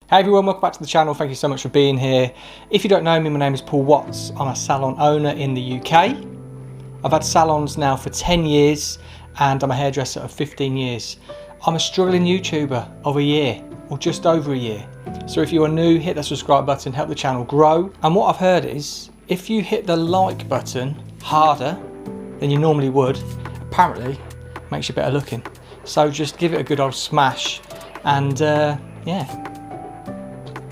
Hey everyone, welcome back to the channel. Thank you so much for being here. If you don't know me, my name is Paul Watts. I'm a salon owner in the UK. I've had salons now for 10 years and I'm a hairdresser of 15 years. I'm a struggling YouTuber of a year, or just over a year. So if you are new, hit that subscribe button, help the channel grow. And what I've heard is, if you hit the like button harder than you normally would, apparently makes you better looking. So just give it a good old smash and yeah.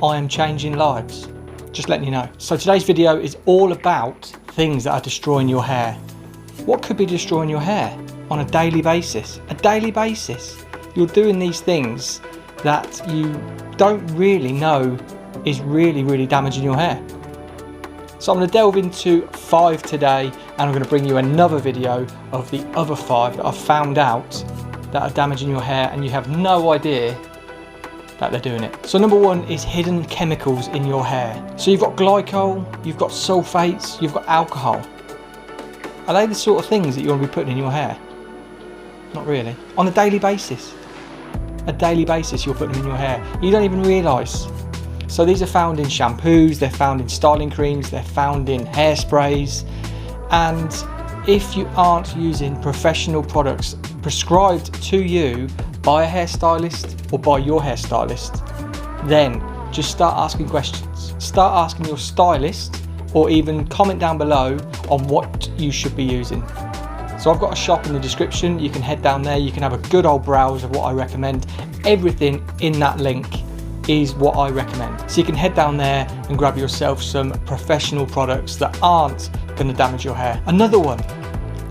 I am changing lives, just letting you know. So today's video is all about things that are destroying your hair. What could be destroying your hair on a daily basis? A daily basis. You're doing these things that you don't really know is really damaging your hair. So I'm going to delve into 5 today, and I'm going to bring you another video of the other 5 that I've found out that are damaging your hair and you have no idea that they're doing it. So number 1 is hidden chemicals in your hair. So you've got glycol, you've got sulfates, you've got alcohol. Are they the sort of things that you want to be putting in your hair? Not really. On a daily basis. A daily basis you're putting them in your hair. You don't even realise. So these are found in shampoos, they're found in styling creams, they're found in hairsprays. And if you aren't using professional products prescribed to you by a hairstylist or by your hairstylist, then just start asking questions. Start asking your stylist, or even comment down below on what you should be using. So I've got a shop in the description. You can head down there, you can have a good old browse of what I recommend. Everything in that link is what I recommend. So you can head down there and grab yourself some professional products that aren't going to damage your hair. Another one,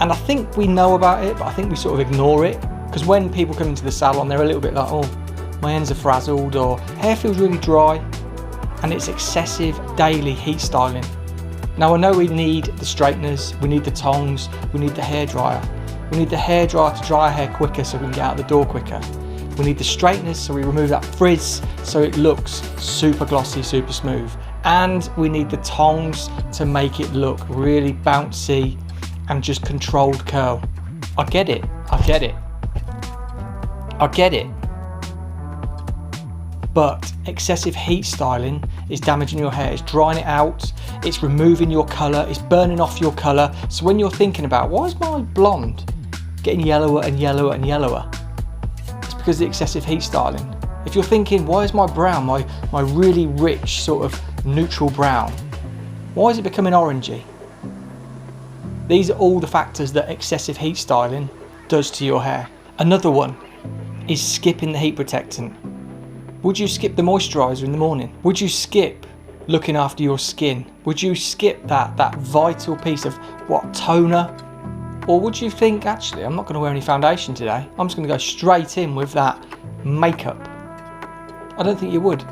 and I think we know about it, but I think we sort of ignore it, because when people come into the salon, they're a little bit like, oh, my ends are frazzled, or hair feels really dry, and it's excessive daily heat styling. Now I know we need the straighteners, we need the tongs, we need the hairdryer. We need the hairdryer to dry our hair quicker so we can get out the door quicker. We need the straighteners so we remove that frizz so it looks super glossy, super smooth. And we need the tongs to make it look really bouncy and just controlled curl. I get it, I get it. I get it, but excessive heat styling is damaging your hair. It's drying it out, it's removing your colour, it's burning off your colour. So when you're thinking about, why is my blonde getting yellower and yellower and yellower? It's because of the excessive heat styling. If you're thinking, why is my brown, my really rich sort of neutral brown, why is it becoming orangey? These are all the factors that excessive heat styling does to your hair. Another one is skipping the heat protectant. Would you skip the moisturiser in the morning? Would you skip looking after your skin? Would you skip that vital piece of toner? Or would you think, actually, I'm not going to wear any foundation today, I'm just going to go straight in with that makeup? I don't think you would.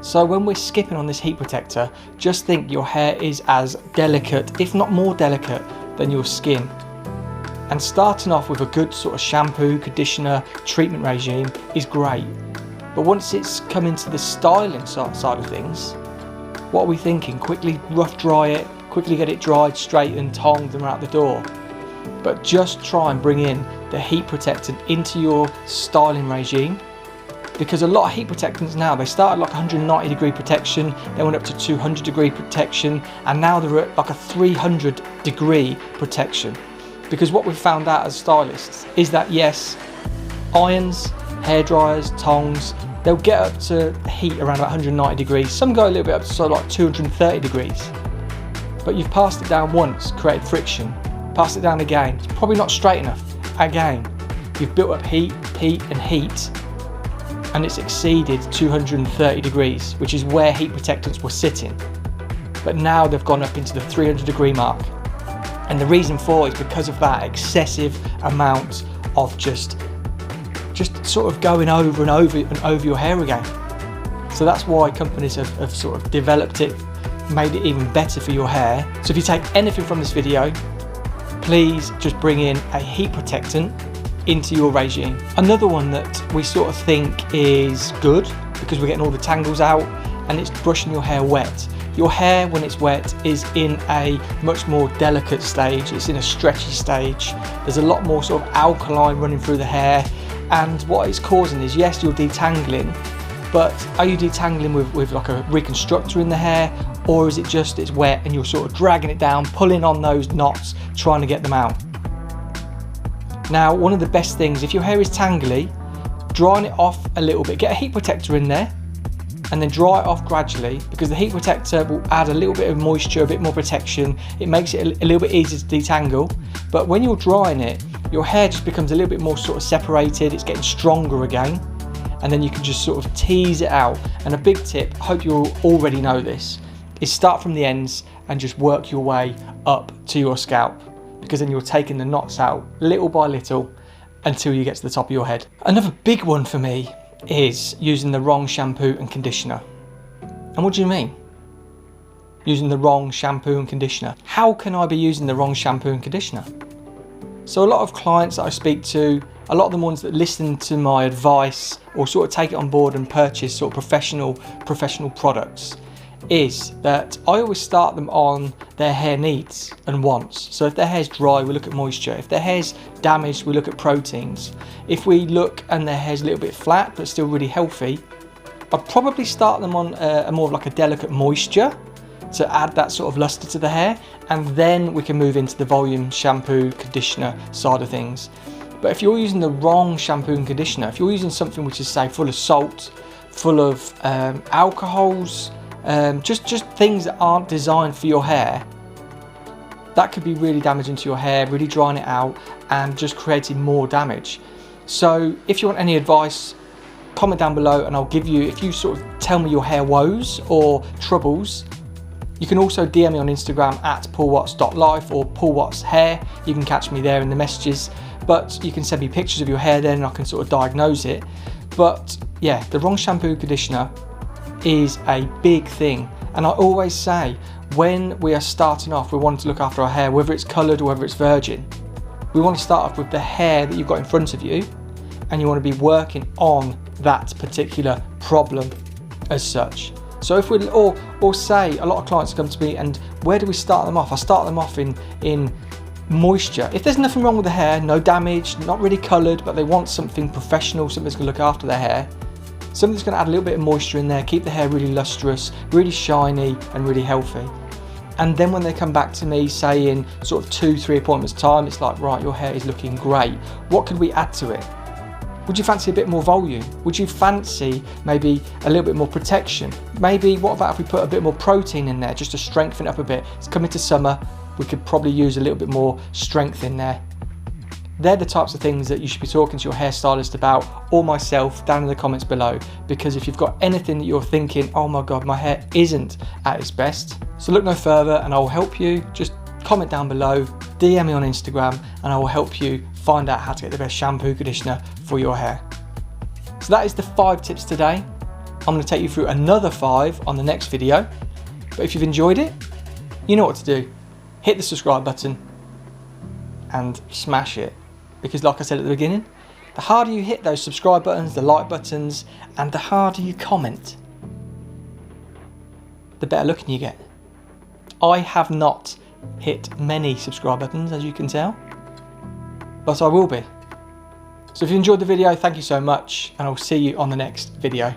So when we're skipping on this heat protector, just think your hair is as delicate, if not more delicate, than your skin. And starting off with a good sort of shampoo, conditioner, treatment regime is great. But once it's come into the styling side of things, what are we thinking? Quickly rough dry it, quickly get it dried, straightened, tonged and out the door. But just try and bring in the heat protectant into your styling regime. Because a lot of heat protectants now, they started like 190 degree protection, they went up to 200 degree protection, and now they're at like a 300 degree protection. Because what we've found out as stylists is that yes, irons, hair dryers, tongs, they'll get up to heat around about 190 degrees. Some go a little bit up to sort of like 230 degrees. But you've passed it down once, created friction, passed it down again. It's probably not straight enough. Again, you've built up heat, and heat, and it's exceeded 230 degrees, which is where heat protectants were sitting. But now they've gone up into the 300 degree mark. And the reason for it is because of that excessive amount of just sort of going over and over your hair again. So that's why companies have sort of developed it, made it even better for your hair. So if you take anything from this video, please just bring in a heat protectant into your regime. Another one that we sort of think is good because we're getting all the tangles out, and it's brushing your hair wet. Your hair, when it's wet, is in a much more delicate stage. It's in a stretchy stage. There's a lot more sort of alkaline running through the hair, and what it's causing is, yes, you're detangling, but are you detangling with like a reconstructor in the hair, or is it just it's wet and you're sort of dragging it down, pulling on those knots, trying to get them out? Now, one of the best things, if your hair is tangly, drying it off a little bit, get a heat protector in there and then dry it off gradually, because the heat protector will add a little bit of moisture, a bit more protection. It makes it a little bit easier to detangle, but when you're drying it, your hair just becomes a little bit more sort of separated, it's getting stronger again, and then you can just sort of tease it out. And a big tip, I hope you already know this, is start from the ends and just work your way up to your scalp, because then you're taking the knots out little by little until you get to the top of your head. Another big one for me is using the wrong shampoo and conditioner. And what do you mean? Using the wrong shampoo and conditioner. How can I be using the wrong shampoo and conditioner? So a lot of clients that I speak to, a lot of the ones that listen to my advice or sort of take it on board and purchase sort of professional products, is that I always start them on their hair needs and wants. So if their hair's dry, we look at moisture. If their hair's damaged, we look at proteins. If we look and their hair's a little bit flat but still really healthy, I'd probably start them on a more of like a delicate moisture to add that sort of luster to the hair, and then we can move into the volume shampoo conditioner side of things. But if you're using the wrong shampoo and conditioner, if you're using something which is, say, full of salt, full of alcohols, just things that aren't designed for your hair, that could be really damaging to your hair, really drying it out and just creating more damage. So if you want any advice, comment down below and I'll give you, if you sort of tell me your hair woes or troubles. You can also DM me on Instagram at paulwatts.life or paulwattshair. You can catch me there in the messages, but you can send me pictures of your hair then and I can sort of diagnose it. But yeah, the wrong shampoo conditioner is a big thing. And I always say, when we are starting off, we want to look after our hair, whether it's coloured or whether it's virgin. We want to start off with the hair that you've got in front of you, and you want to be working on that particular problem as such. So if we, or say a lot of clients come to me and where do we start them off? I start them off in moisture. If there's nothing wrong with the hair, no damage, not really coloured, but they want something professional, something that's going to look after their hair, something that's going to add a little bit of moisture in there, keep the hair really lustrous, really shiny and really healthy. And then when they come back to me, say in sort of 2-3 appointments time, it's like, right, your hair is looking great. What could we add to it? Would you fancy a bit more volume? Would you fancy maybe a little bit more protection? Maybe what about if we put a bit more protein in there just to strengthen it up a bit? It's coming to summer, we could probably use a little bit more strength in there. They're the types of things that you should be talking to your hairstylist about, or myself, down in the comments below, because if you've got anything that you're thinking, oh my God, my hair isn't at its best, so look no further and I'll help you. Just comment down below, DM me on Instagram and I will help you find out how to get the best shampoo conditioner for your hair. So that is the 5 tips today. I'm going to take you through another 5 on the next video. But if you've enjoyed it, you know what to do. Hit the subscribe button and smash it. Because like I said at the beginning, the harder you hit those subscribe buttons, the like buttons, and the harder you comment, the better looking you get. I have not hit many subscribe buttons, as you can tell, but I will be. So if you enjoyed the video, thank you so much, and I'll see you on the next video.